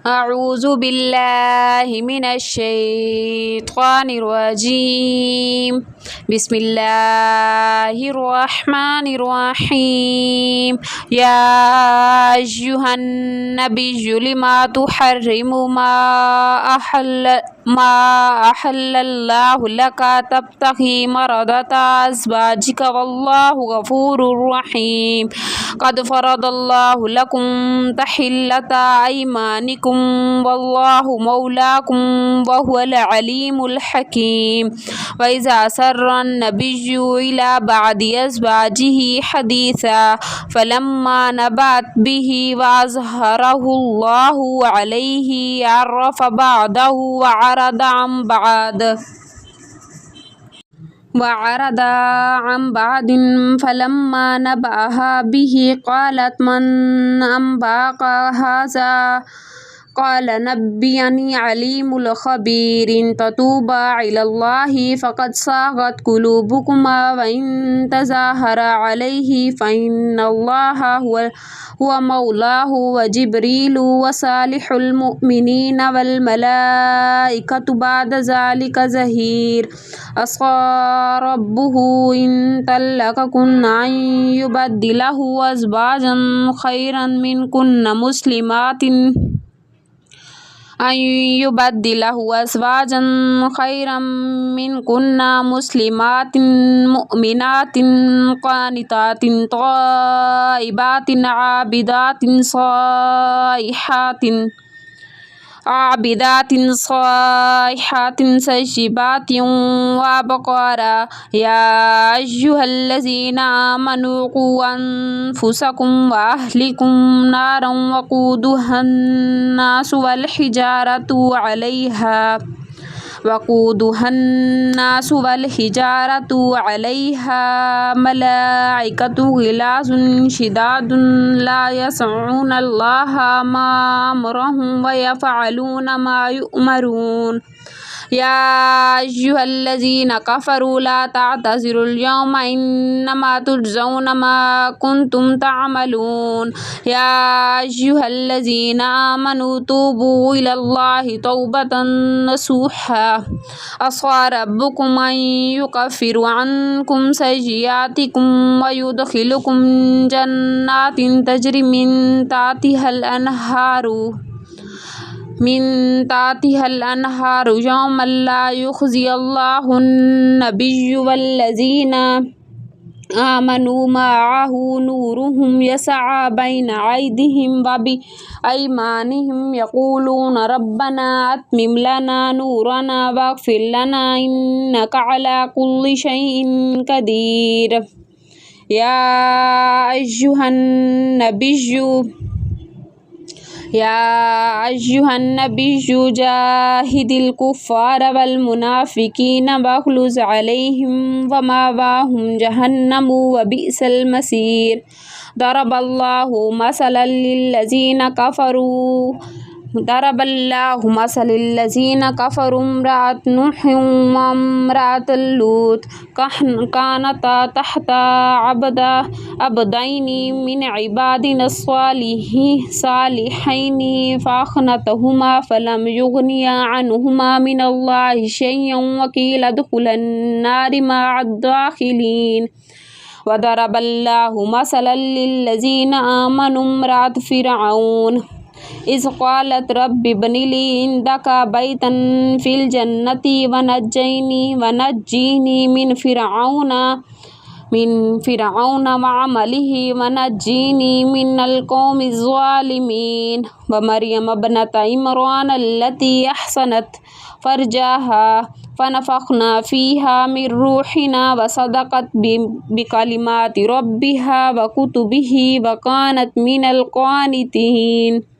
أعوذ بالله من الشيطان الرجيم. بسم الله الرحمن الرحيم. يا أيها النبي لما تحرم ما أحل الله لك تبتغي مرضات أزواجك والله غفور رحيم. قد فرض الله لكم تحلة أيمانكم والله مولاكم وهو العليم الحكيم. وإذا سر النبي إلى بعض أزواجه حديثا فلما نبأت به وأظهره الله عليه عرف بعضه وعرض عن بعض فلما نبأها به قالت من أنبأك هذا قال نبئني عليم الخبير. تتوبا إلى الله فقد صاغت قلوبكما وإن تظاهر عليه فإن الله هو مولاه وجبريل وصالح المؤمنين والملائكة بعد ذلك ظهير. عسى ربه إن طلقكن أن يبدله أزواجا خيرا منكن مسلمات مؤمنات قانتات طائبات عابدات صائحات سجبات وأبقارا. يا أيها الذين آمنوا قوا أنفسكم وأهلكم نارا وقودها الناس والحجارة عليها ملائكة غلاظ شداد لا يعصون الله ما أمرهم ويفعلون ما يؤمرون. يا أيها الذين كفروا لا تعتذروا اليوم إنما تجزون ما كنتم تعملون. يا أيها الذين آمنوا توبوا إلى الله توبة نصوحا. عسى ربكم أن يكفر عنكم سيئاتكم ويدخلكم جنات تجري من تحتها الأنهار يوما لا يخزي الله النبي والذين آمنوا معه نورهم يسعى بين أيديهم وبأيمانهم يقولون ربنا أتمم لنا نورنا واغفر لنا إنك على كل شيء قدير. يا أيها النبي جاهد الكفار والمنافقين واغلظ عليهم ومأواهم جهنم وبئس المصير. ضرب الله مثلا للذين كفروا امرأة نوح وامرأة لوط كانتا تحت عبدين من عبادنا الصالحين فأخنتهما فلم يغنيا عنهما من الله شيئا وقيل ادخلا النار مع الداخلين. وضرب الله مثلا للذين آمنوا امرأة فرعون إذ قالت رب ابن لي عندك بيتا في الجنة ونجيني من فرعون وعمله ونجيني من القوم الظالمين. ومريم ابنة عمران التي أحصنت فرجها فنفخنا فيها من روحنا وصدقت بكلمات ربها وكتبه وكانت من القانتين.